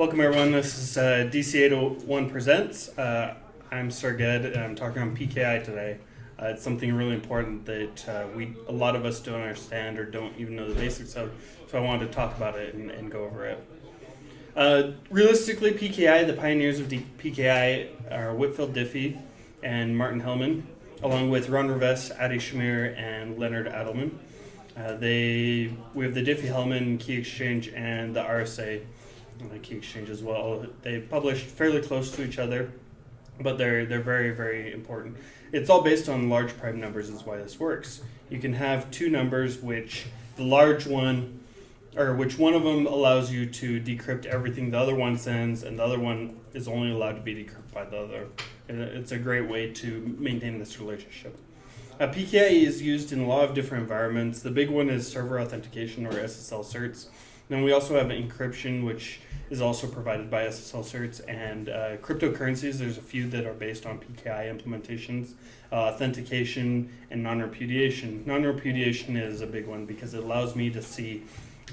Welcome everyone, this is DC801 Presents. I'm Sirged and I'm talking on PKI today. It's something really important that a lot of us don't understand or don't even know the basics of, so I wanted to talk about it and go over it. Realistically, PKI, the pioneers of PKI are Whitfield Diffie and Martin Hellman, along with Ron Rivest, Adi Shamir, and Leonard Adelman. We have the Diffie-Hellman key exchange and the RSA key exchange as well. They published fairly close to each other, but they're very, very important. It's all based on large prime numbers is why this works. You can have two numbers which the large one, or which one of them allows you to decrypt everything the other one sends, and the other one is only allowed to be decrypted by the other. And it's a great way to maintain this relationship. PKI is used in a lot of different environments. The big one is server authentication or SSL certs. Then we also have encryption, which is also provided by SSL certs, and cryptocurrencies. There's a few that are based on PKI implementations. Authentication and non-repudiation. Non-repudiation is a big one because it allows me to see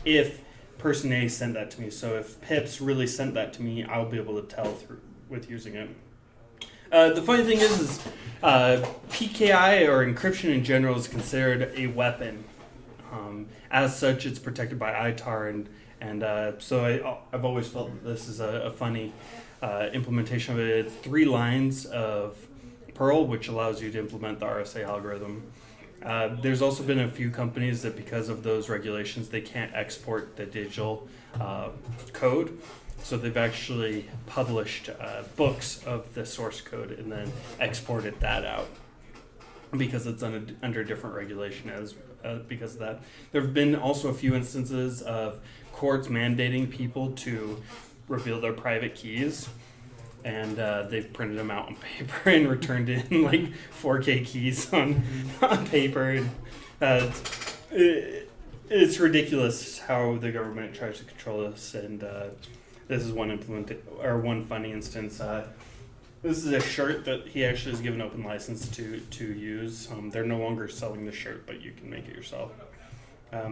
if person A sent that to me. So if Pips really sent that to me, I'll be able to tell with using it. The funny thing is PKI or encryption in general is considered a weapon. As such, it's protected by ITAR, and so I've always felt that this is a funny implementation of it. It's 3 lines of Perl, which allows you to implement the RSA algorithm. There's also been a few companies that, because of those regulations, they can't export the digital code. So they've actually published books of the source code and then exported that out because it's under different regulation because of that. There have been also a few instances of courts mandating people to reveal their private keys, and they've printed them out on paper and returned in like 4K keys on paper. And, it's ridiculous how the government tries to control this, and this is one funny instance. This is a shirt that he actually has given open license to use. They're no longer selling the shirt, but you can make it yourself.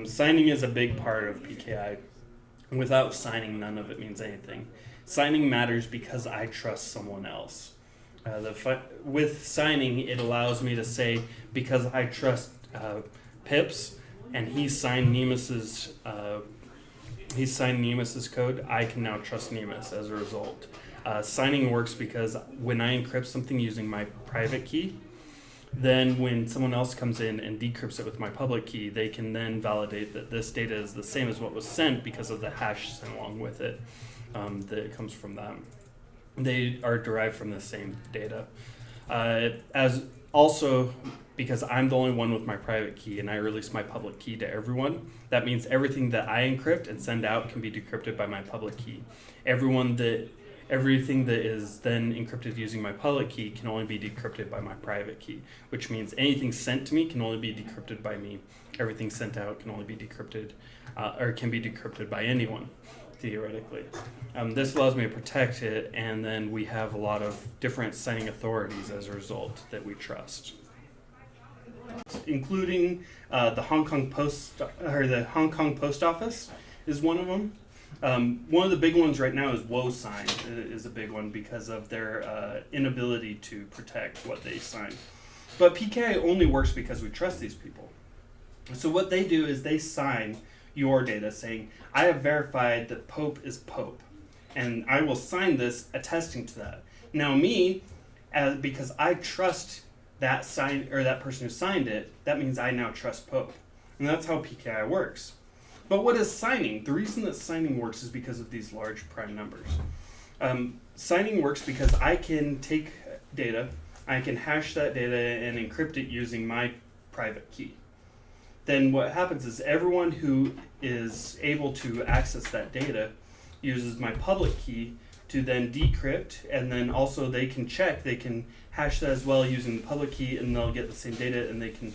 Signing is a big part of PKI. Without signing, none of it means anything. Signing matters because I trust someone else. With signing, it allows me to say, because I trust Pips, and he signed Nemus's code, I can now trust Nemus as a result. Signing works because when I encrypt something using my private key, then when someone else comes in and decrypts it with my public key, they can then validate that this data is the same as what was sent because of the hash sent along with it that comes from them. They are derived from the same data. As also, because I'm the only one with my private key and I release my public key to everyone, that means everything that I encrypt and send out can be decrypted by my public key. Everything that is then encrypted using my public key can only be decrypted by my private key, which means anything sent to me can only be decrypted by me. Everything sent out can only be decrypted, or can be decrypted by anyone, theoretically. This allows me to protect it, and then we have a lot of different signing authorities as a result that we trust, including the Hong Kong Post Office is one of them. One of the big ones right now is WoSign is a big one because of their inability to protect what they sign. But PKI only works because we trust these people. So what they do is they sign your data saying, I have verified that Pope is Pope, and I will sign this attesting to that. Now me, because I trust that person who signed it, that means I now trust Pope. And that's how PKI works. But what is signing? The reason that signing works is because of these large prime numbers. Signing works because I can take data, I can hash that data and encrypt it using my private key. Then what happens is everyone who is able to access that data uses my public key to then decrypt, and then also they can hash that as well using the public key, and they'll get the same data, and they can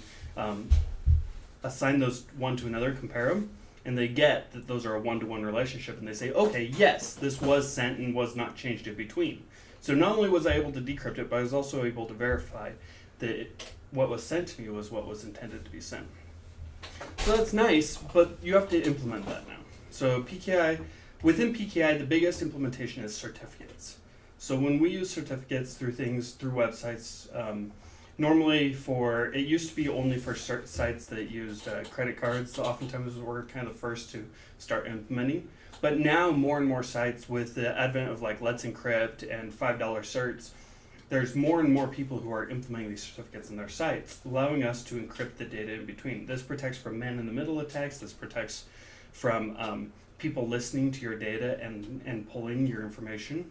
assign those one to another, compare them, and they get that those are a one-to-one relationship, and they say, okay, yes, this was sent and was not changed in between. So not only was I able to decrypt it, but I was also able to verify that what was sent to me was what was intended to be sent. So that's nice, but you have to implement that now. So PKI within PKI, the biggest implementation is certificates. So when we use certificates through websites, normally it used to be only for sites that used credit cards. So oftentimes we're kind of the first to start implementing. But now more and more sites, with the advent of like Let's Encrypt and $5 certs, there's more and more people who are implementing these certificates in their sites, allowing us to encrypt the data in between. This protects from man-in-the-middle attacks. This protects from people listening to your data and pulling your information.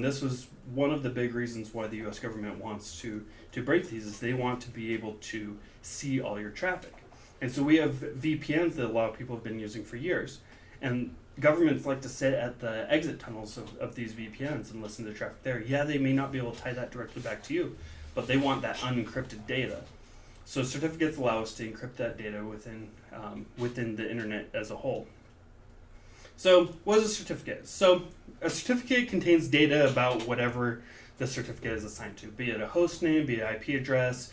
This was one of the big reasons why the U.S. government wants to break these, is they want to be able to see all your traffic. And so we have VPNs that a lot of people have been using for years. And governments like to sit at the exit tunnels of these VPNs and listen to traffic there. Yeah, they may not be able to tie that directly back to you, but they want that unencrypted data. So certificates allow us to encrypt that data within the internet as a whole. So what is a certificate? So a certificate contains data about whatever the certificate is assigned to, be it a host name, be it IP address,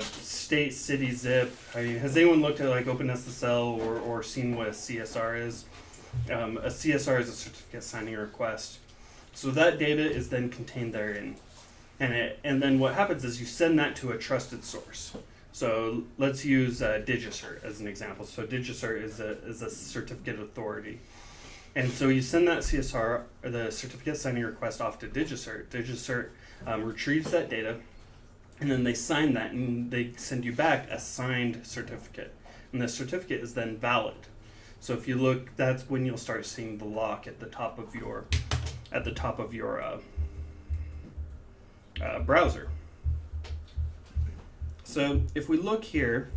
state, city, zip. I mean, has anyone looked at like OpenSSL or seen what a CSR is? A CSR is a certificate signing request. So that data is then contained therein. And then what happens is you send that to a trusted source. So let's use DigiCert as an example. So DigiCert is a certificate authority. And so you send that CSR, or the certificate signing request, off to DigiCert. DigiCert retrieves that data, and then they sign that, and they send you back a signed certificate. And the certificate is then valid. So if you look, that's when you'll start seeing the lock at the top of your browser. So if we look here,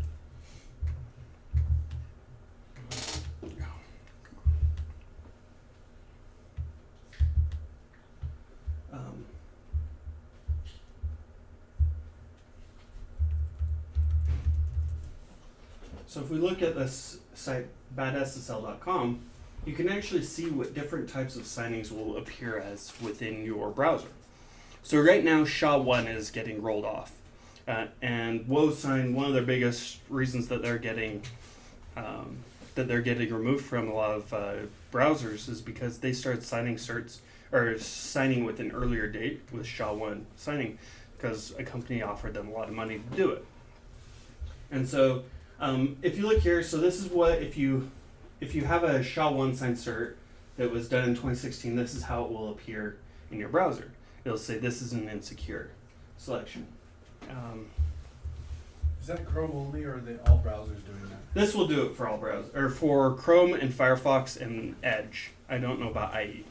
so if we look at this site, badssl.com, you can actually see what different types of signings will appear as within your browser. So right now, SHA-1 is getting rolled off. And WoSign, one of their biggest reasons that they're getting removed from a lot of browsers is because they started signing certs, or signing with an earlier date with SHA-1 signing, because a company offered them a lot of money to do it. And so if you look here, so this is what, if you have a SHA-1 signed cert that was done in 2016, this is how it will appear in your browser. It'll say this is an insecure selection. Is that Chrome only, or are they all browsers doing that? This will do it for all browsers, or for Chrome and Firefox and Edge. I don't know about IE.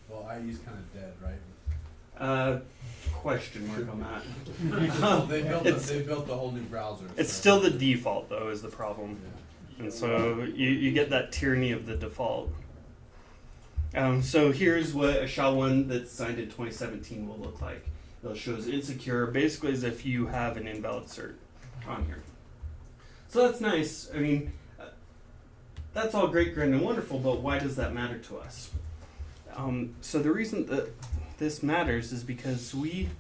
Well, IE's kind of dead, right? Question mark on that. They built the whole new browser. It's still the default, though, is the problem. Yeah. And so you get that tyranny of the default. So here's what a SHA-1 that's signed in 2017 will look like. It shows insecure, basically as if you have an invalid cert on here. So that's nice. I mean, that's all great, grand, and wonderful, but why does that matter to us? So the reason that this matters is because we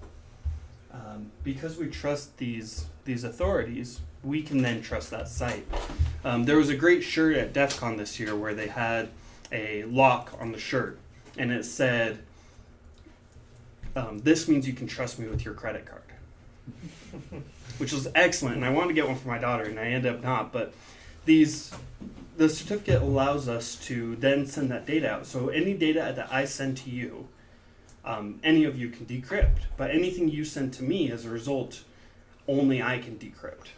trust these authorities, we can then trust that site. There was a great shirt at DEF CON this year where they had a lock on the shirt, and it said, this means you can trust me with your credit card, which was excellent, and I wanted to get one for my daughter, and I ended up not, but the certificate allows us to then send that data out. So any data that I send to you, any of you can decrypt, but anything you send to me as a result, only I can decrypt.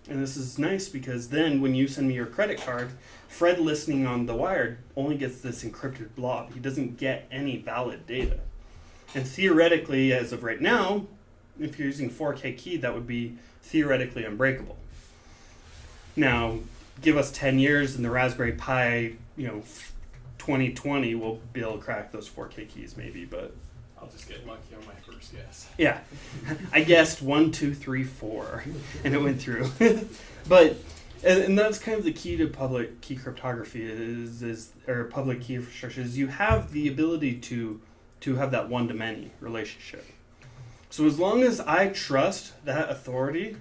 And this is nice because then when you send me your credit card, Fred listening on the wire only gets this encrypted blob. He doesn't get any valid data. And theoretically, as of right now, if you're using 4K key, that would be theoretically unbreakable. Now, give us 10 years and the Raspberry Pi, 2020 will be able to crack those 4K keys maybe, but I'll just get lucky on my first guess. yeah, I guessed 1, 2, 3, 4, and it went through. But and that's kind of the key to public key cryptography or public key infrastructure is you have the ability to have that one-to-many relationship. So as long as I trust that authority,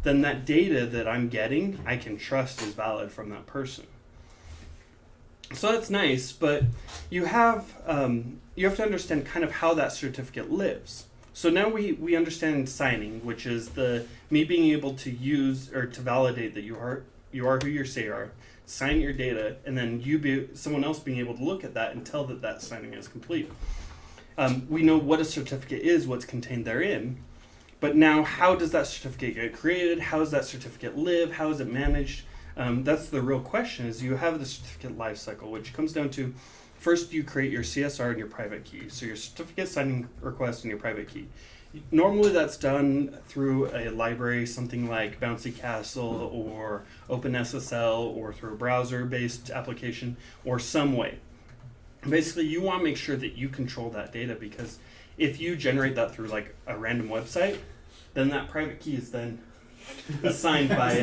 then that data that I'm getting, I can trust is valid from that person. So that's nice, but you have to understand kind of how that certificate lives. So now we understand signing, which is me being able to use or to validate that you are who you say you are, sign your data, and then someone else being able to look at that and tell that signing is complete. We know what a certificate is, what's contained therein, but now how does that certificate get created? How does that certificate live? How is it managed? That's the real question. Is you have the certificate lifecycle, which comes down to first you create your CSR and your private key. So your certificate signing request and your private key. Normally that's done through a library, something like Bouncy Castle or OpenSSL, or through a browser-based application or some way. Basically, you want to make sure that you control that data, because if you generate that through like a random website, then that private key is then assigned by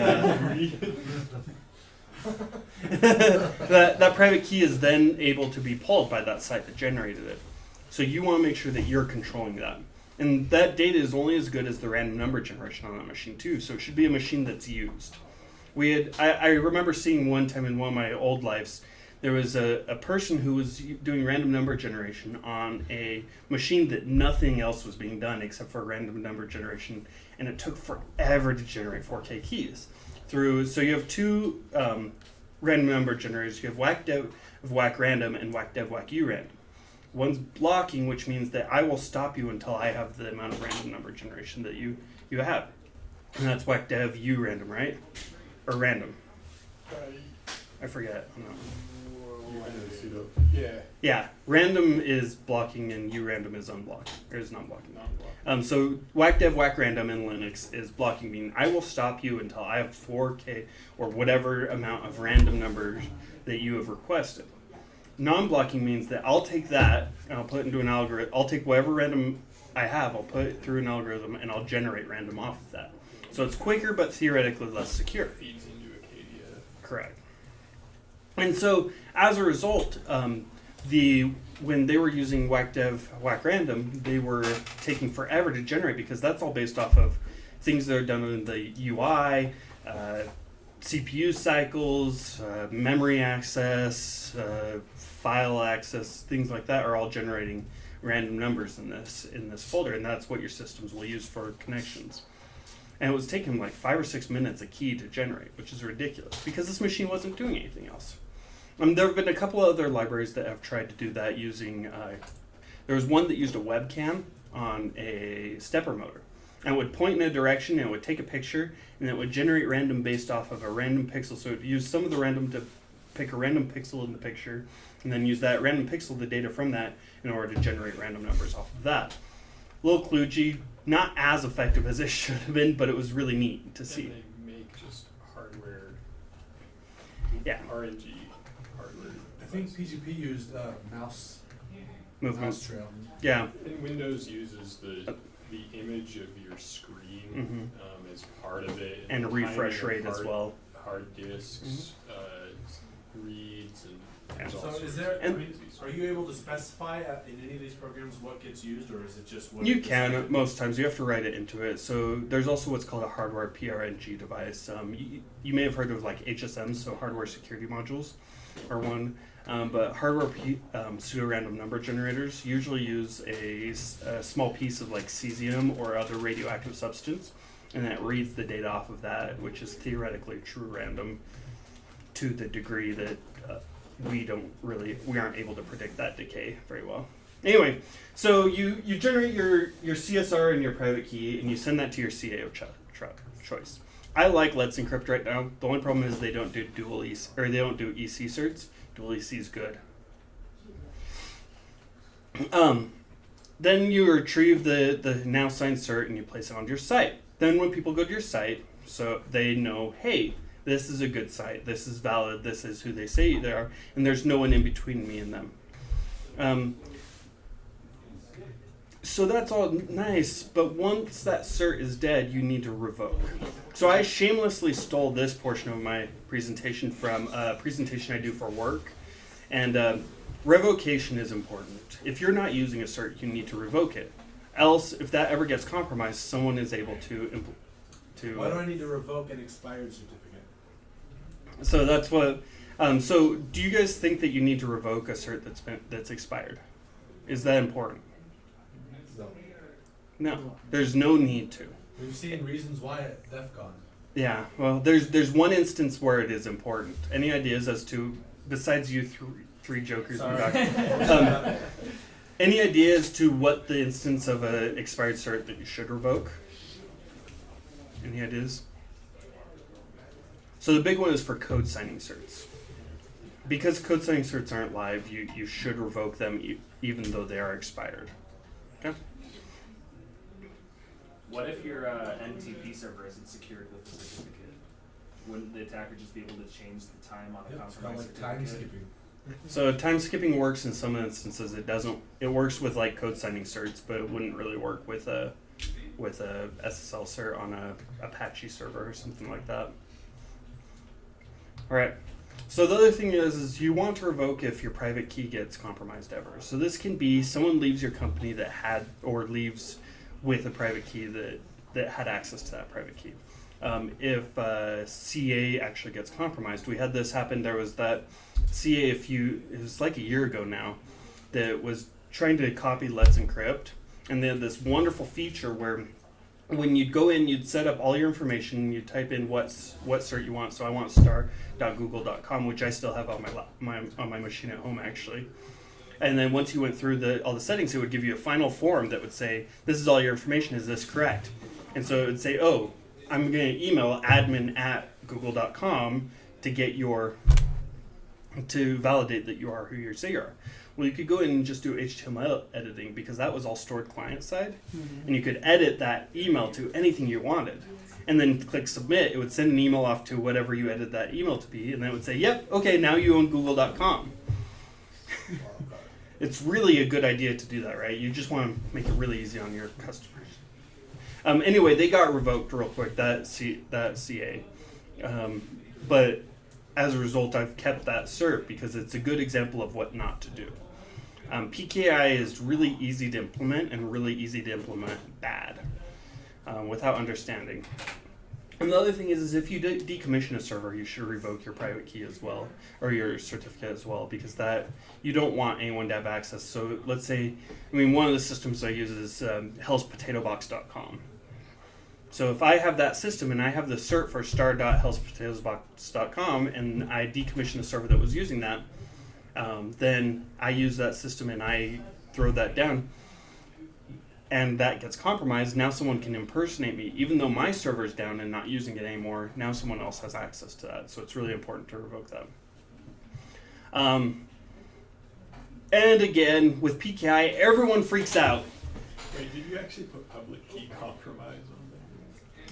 that private key is then able to be pulled by that site that generated it. So you want to make sure that you're controlling that. And that data is only as good as the random number generation on that machine too. So it should be a machine that's used. I remember seeing one time in one of my old lives, there was a person who was doing random number generation on a machine that nothing else was being done except for random number generation, and it took forever to generate 4K keys. So you have two random number generators. You have whack-dev of whack-random and whack-dev whack-urandom. One's blocking, which means that I will stop you until I have the amount of random number generation that you have. And that's whack-dev urandom, right? Or random. I forget. Yeah. Yeah, random is blocking and urandom is unblocking, or is non-blocking. So whack-dev whack-random in Linux is blocking, meaning I will stop you until I have 4K or whatever amount of random numbers that you have requested. Non-blocking means that I'll take that and I'll put it into an algorithm. I'll take whatever random I have, I'll put it through an algorithm, and I'll generate random off of that. So it's quicker, but theoretically less secure. Feeds into Acadia. Correct. And so, as a result, when they were using whack-dev, whack-random, they were taking forever to generate, because that's all based off of things that are done in the UI, CPU cycles, memory access, file access, things like that are all generating random numbers in this folder, and that's what your systems will use for connections. And it was taking like 5 or 6 minutes a key to generate, which is ridiculous, because this machine wasn't doing anything else. There have been a couple other libraries that have tried to do that using, there was one that used a webcam on a stepper motor, and it would point in a direction, and it would take a picture, and it would generate random based off of a random pixel. So it would use some of the random to pick a random pixel in the picture, and then use that random pixel, the data from that, in order to generate random numbers off of that. A little kludgy, not as effective as it should have been, but it was really neat to see. And they make just hardware. Yeah. RNG hardware. I think PGP used mouse Movements. trail. Yeah. And Windows uses the image of your screen as part of it. And the refresh timing of rate as well. Hard disks, reads, and there's all So sorts is of there, crazy are you able to specify in any of these programs what gets used, or is it just what? You it can, decides? most times. You have to write it into it. So there's also what's called a hardware PRNG device. You may have heard of like HSMs, so hardware security modules are one. But hardware pseudo-random number generators usually use a small piece of like cesium or other radioactive substance, and that reads the data off of that, which is theoretically true random to the degree that we aren't able to predict that decay very well. Anyway, so you generate your CSR and your private key, and you send that to your CAO choice. I like Let's Encrypt right now. The only problem is they don't do they don't do EC certs. Dual EC is good. Then you retrieve the now signed cert and you place it on your site. Then when people go to your site, so they know, hey, this is a good site, this is valid, this is who they say they are, and there's no one in between me and them. So that's all nice, but once that cert is dead, you need to revoke. So I shamelessly stole this portion of my presentation from a presentation I do for work, and revocation is important. If you're not using a cert, you need to revoke it. Else, if that ever gets compromised, someone is able to Why do I need to revoke an expired certificate? So that's what So do you guys think that you need to revoke a cert that's expired? Is that important? So, No, there's no need to. we've seen reasons why at DEF CON. Yeah, well, there's one instance where it is important. Any ideas as to, besides you three jokers in the back, any ideas to what the instance of an expired cert that you should revoke? Any ideas? So the big one is for code signing certs. Because code signing certs aren't live, you should revoke them even though they are expired. Okay? What if your NTP server isn't secured with a certificate? Wouldn't the attacker just be able to change the time on a It's kind compromised of like time certificate? skipping. So time skipping works in some instances. It doesn't. It works with like code signing certs, but it wouldn't really work with a SSL cert on a Apache server or something like that. All right. So the other thing is you want to revoke if your private key gets compromised ever. So this can be someone leaves your company that had or leaves with a private key that had access to that private key. If CA actually gets compromised, we had this happen. There was that CA it was like a year ago now, that was trying to copy Let's Encrypt, and they had this wonderful feature where when you'd go in, you'd set up all your information, you'd type in what cert you want. So I want star.google.com, which I still have on my machine at home actually. And then once you went through all the settings, it would give you a final form that would say, this is all your information, is this correct? And so it would say, oh, I'm going to email admin@google.com to validate that you are who you say you are. Well, you could go in and just do HTML editing because that was all stored client side. And you could edit that email to anything you wanted. And then click submit. It would send an email off to whatever you edited that email to be. And then it would say, yep, okay, now you own google.com. It's really a good idea to do that, right? You just want to make it really easy on your customers. Anyway, they got revoked real quick, that CA. But as a result, I've kept that cert because it's a good example of what not to do. PKI is really easy to implement and really easy to implement bad without understanding. And the other thing is if you decommission a server, you should revoke your private key as well, or your certificate as well, because that you don't want anyone to have access. So let's say, one of the systems I use is hellspotatobox.com. So if I have that system and I have the cert for star.hellspotatobox.com and I decommission a server that was using that, then I use that system and I throw that down, and that gets compromised. Now someone can impersonate me, even though my server is down and not using it anymore. Now someone else has access to that, so it's really important to revoke that. And again, with PKI, everyone freaks out. Wait, did you actually put public key compromise on there?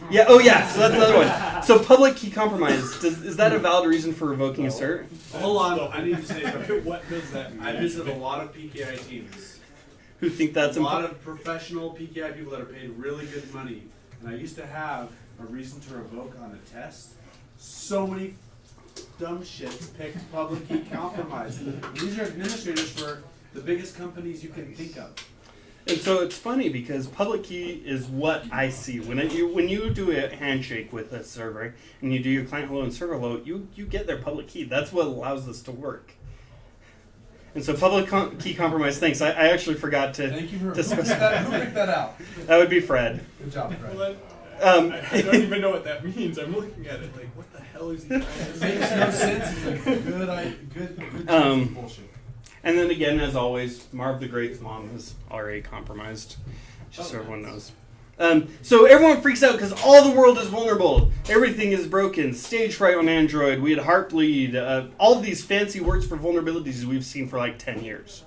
Yeah. Oh, yeah. So that's another one. So public key compromise. Is that a valid reason for revoking a cert? Hold on, I need to say something. What does that mean? I visit a lot of PKI teams. Who think that's A lot important? of professional PKI people that are paid really good money. And I used to have a reason to revoke on a test. So many dumb shits picked public key compromise. And these are administrators for the biggest companies you can think of. And so it's funny because public key is what I see when you do a handshake with a server and you do your client hello and server hello, you get their public key. That's what allows this to work. And so public key compromise. Thanks. I actually forgot to. Thank you for to who picked that out. That would be Fred. Good job, Fred. Well, I don't even know what that means. I'm looking at it like, what the hell is he trying to It say? makes no sense. It's like good bullshit. And then again, as always, Marv the Great's mom is already compromised, just so everyone knows. So everyone freaks out because all the world is vulnerable. Everything is broken. Stage fright on Android. We had Heartbleed. All of these fancy words for vulnerabilities we've seen for like 10 years.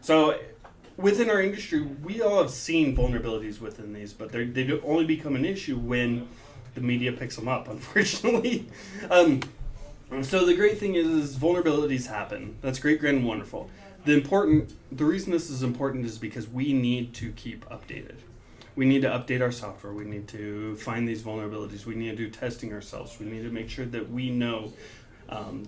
So within our industry, we all have seen vulnerabilities within these, but they only become an issue when the media picks them up, unfortunately. So the great thing is vulnerabilities happen. That's great, grand, and wonderful. The reason this is important is because we need to keep updated. We need to update our software. We need to find these vulnerabilities. We need to do testing ourselves. We need to make sure that we know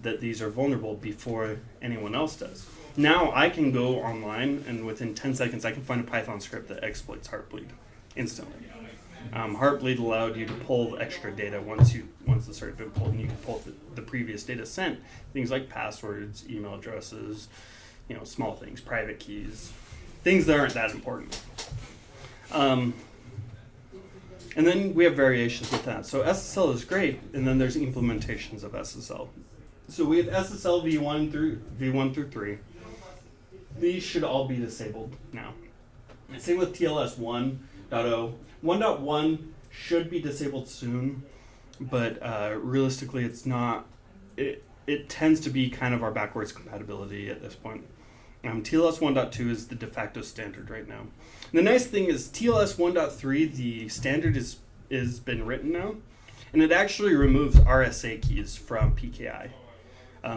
that these are vulnerable before anyone else does. Now I can go online and within 10 seconds I can find a Python script that exploits Heartbleed instantly. Heartbleed allowed you to pull extra data once it started being pulled, and you could pull the previous data sent, things like passwords, email addresses, small things, private keys, things that aren't that important. And then we have variations with that. So SSL is great, and then there's implementations of SSL. So we have SSL v1 through 3. These should all be disabled now. Same with TLS 1.0. 1.1 should be disabled soon, but realistically it's not. It tends to be kind of our backwards compatibility at this point. TLS 1.2 is the de facto standard right now. And the nice thing is TLS 1.3, the standard is been written now, and it actually removes RSA keys from PKI.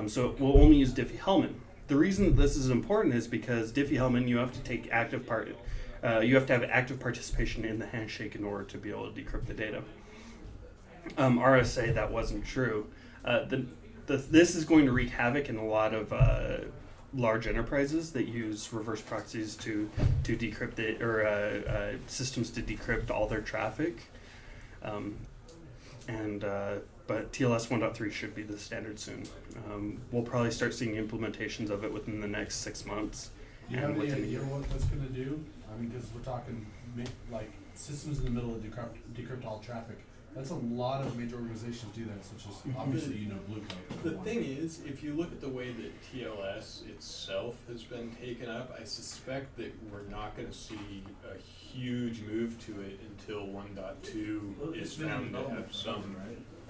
So it will only use Diffie-Hellman. The reason this is important is because Diffie-Hellman, you have to take you have to have active participation in the handshake in order to be able to decrypt the data. RSA, that wasn't true. This is going to wreak havoc in a lot of large enterprises that use reverse proxies to decrypt it, or systems to decrypt all their traffic. But TLS 1.3 should be the standard soon. We'll probably start seeing implementations of it within the next 6 months. Do you have any idea what that's going to do? I mean, because we're talking like systems in the middle of decrypt all traffic. That's a lot of major organizations do that, such as obviously Blue Coat. The thing is, if you look at the way that TLS itself has been taken up, I suspect that we're not going to see a huge move to it until 1.2 is found to have some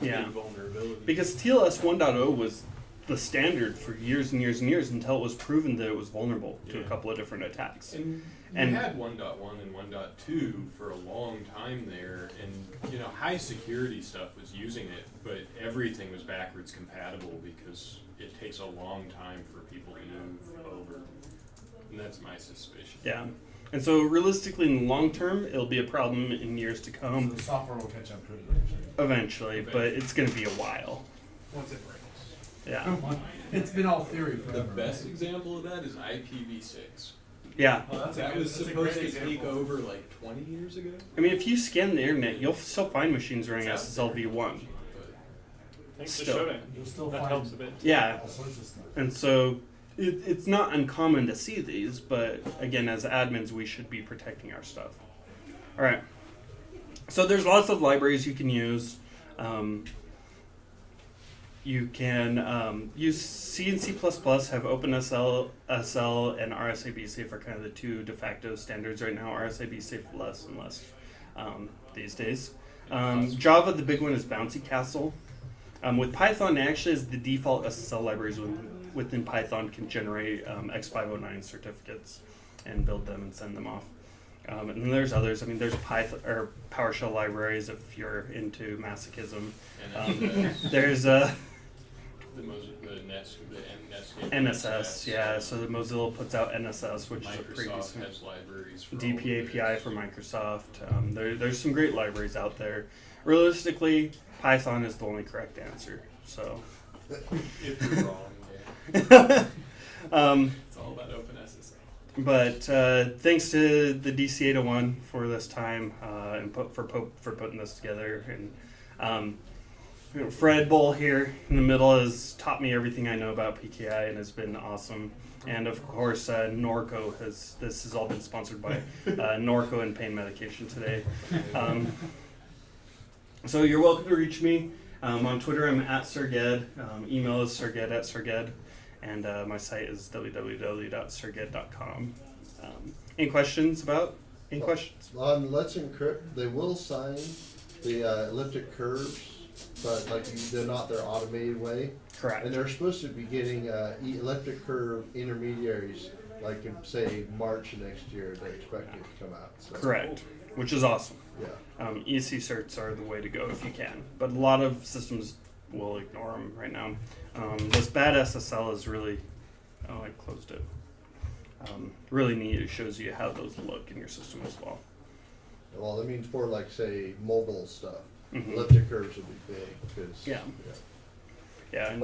big vulnerability. Because TLS 1.0 was the standard for years and years and years until it was proven that it was vulnerable to a couple of different attacks. And you had 1.1 and 1.2 for a long time there, and high security stuff was using it, but everything was backwards compatible because it takes a long time for people to move over. And that's my suspicion. Yeah. And so realistically in the long term, it'll be a problem in years to come. So the software will catch up to it Eventually, but it's going to be a while. once it breaks. Yeah. It's been all theory The forever. best example of that is IPv6. Yeah. That was supposed to take over like 20 years ago. I mean, if you scan the internet, you'll still find machines running SSL v1. Thanks Still. for showing. You'll still That find helps a bit. Yeah. all sorts of stuff. And so it's not uncommon to see these, but again, as admins, we should be protecting our stuff. All right. So there's lots of libraries you can use. You can use C and C++, have OpenSL, SL, and RSA-BSafe are kind of the two de facto standards right now. RSA-BSafe less and less these days. Java, the big one is Bouncy Castle. With Python, it actually is the default SSL libraries within Python can generate X509 certificates and build them and send them off. And then there's others. I mean, there's Python or PowerShell libraries if you're into masochism. And There's the NSS, yeah. So the Mozilla puts out NSS, which is a pretty Microsoft decent. has libraries for DPAPI for Microsoft. There's some great libraries out there. Realistically, Python is the only correct answer. So. If you're wrong, yeah. It's all about OpenSSL. But thanks to the DC801 for this time and for putting this together. And Fred Bull here in the middle has taught me everything I know about PKI and has been awesome. And of course, Norco this has all been sponsored by Norco and pain medication today. So you're welcome to reach me. On Twitter, I'm at Sirged. Email is sirged@sirged. And my site is www.sirged.com. Any questions about? Any questions? On Let's Encrypt, they will sign the elliptic curves, but they're not their automated way. Correct. And they're supposed to be getting elliptic curve intermediaries, like in say March next year. They're expecting it to come out. So. Correct. Which is awesome. Yeah. EC certs are the way to go if you can, but a lot of systems will ignore them right now. This bad SSL is really, I closed it. Really neat. It shows you how those look in your system as well. Well, that means for say mobile stuff, Mhm. elliptic curves will be big because. Yeah. Yeah,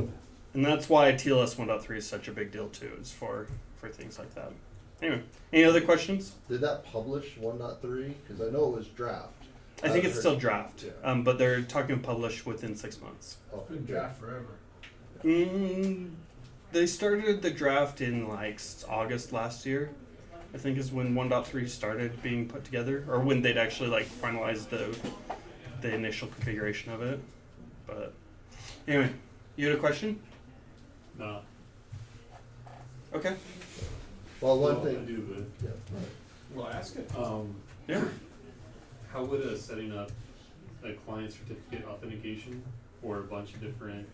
and that's why TLS 1.3 is such a big deal too. Is for things like that. Anyway, any other questions? Did that publish 1.3? Because I know it was draft. I think it's still draft, Yeah. but they're talking publish within 6 months. Oh, It's been draft forever. They started the draft in like August last year. I think is when 1.3 started being put together, or when they'd actually like finalize the initial configuration of it. But anyway, you had a question? No. Okay. Well, one I thing. do, but Yeah, right. Well, ask it. Yeah. how would setting up a client certificate authentication for a bunch of different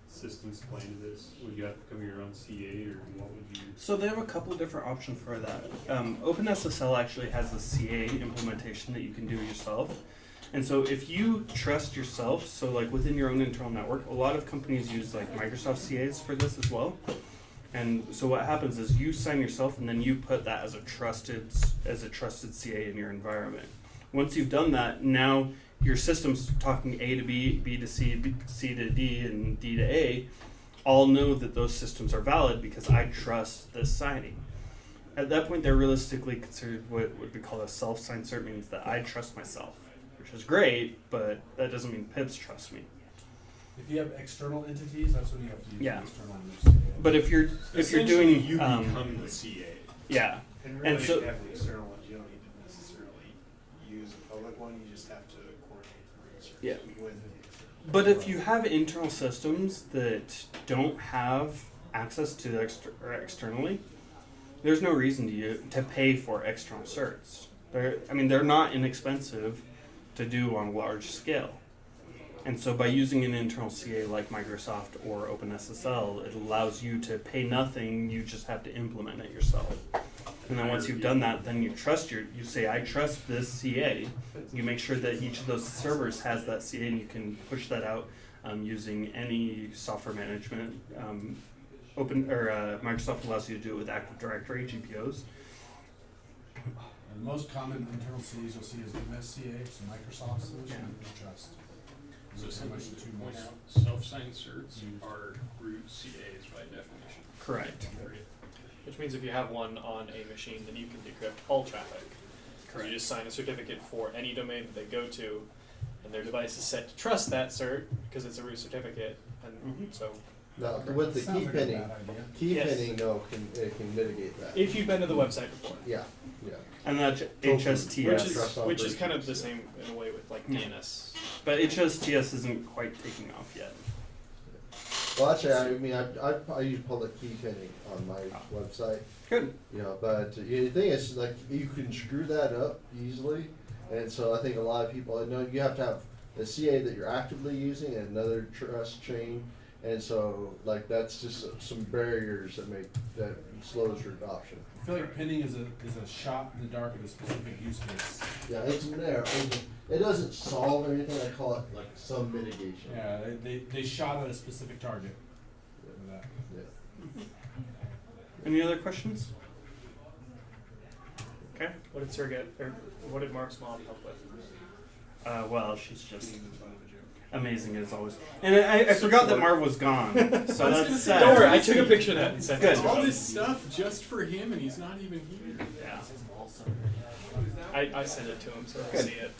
systems play into this? Would you have to come your own CA, or what would you? So they have a couple of different options for that. OpenSSL actually has a CA implementation that you can do yourself. And so if you trust yourself, so like within your own internal network, a lot of companies use like Microsoft CAs for this as well. And so what happens is you sign yourself and then you put that as a trusted CA in your environment. Once you've done that, now your system's talking A to B, B to C, C to D, and D to A, all know that those systems are valid because I trust this signing. At that point, they're realistically considered what would be called a self-signed cert, means that I trust myself, which is great, but that doesn't mean PIBs trust me. If you have external entities, that's when you have to use Yeah. an external CA. But if you're Essentially, doing you become the CA. yeah, And And really, so- if you have the external ones, you don't need to necessarily use a public one, you just have to coordinate the research Yeah. with. but if you have internal systems that don't have access to externally, there's no reason to pay for external certs. They're not inexpensive to do on a large scale. And so by using an internal CA like Microsoft or OpenSSL, it allows you to pay nothing, you just have to implement it yourself. And then once you've done that, then you say, I trust this CA. You make sure that each of those servers has that CA, and you can push that out using any software management. Microsoft allows you to do it with Active Directory, GPOs. And the most common internal CAs you'll see is MSCA, so Microsoft solution, and Trust. So Those are pretty much something the to two point most. out, self-signed certs are root CAs by definition. Correct. Which means if you have one on a machine, then you can decrypt all traffic. Correct. You just sign a certificate for any domain that they go to, and their device is set to trust that cert because it's a root certificate, and so Now, with the Sounds key like a pinning, bad idea. Yes. it can mitigate that. if you've been to the website before, Yeah, yeah. And that's HSTS. which is kind of the same in a way with like Yeah. DNS. But HSTS isn't quite taking off yet. Well, actually, I use public key pinning on my website, Good. but the thing is, like, you can screw that up easily, and so I think a lot of people, I know you have to have a CA that you're actively using and another trust chain, and so, like, that's just some barriers that slows your adoption. I feel like pinning is a shot in the dark at a specific use case. Yeah, it's there. It doesn't solve anything. I call it like some mitigation. Yeah, they shot at a specific target. with that. Yeah. Any other questions? Okay. What did Sir get, or what did Mark's mom help with? Well, she's just amazing as always. And I forgot that Marv was gone, so that's sad. Don't worry, I took a picture of that and sent it Good. to All him. this stuff just for him, and he's not even here. Yeah. I sent it to him so he'll Good. see it.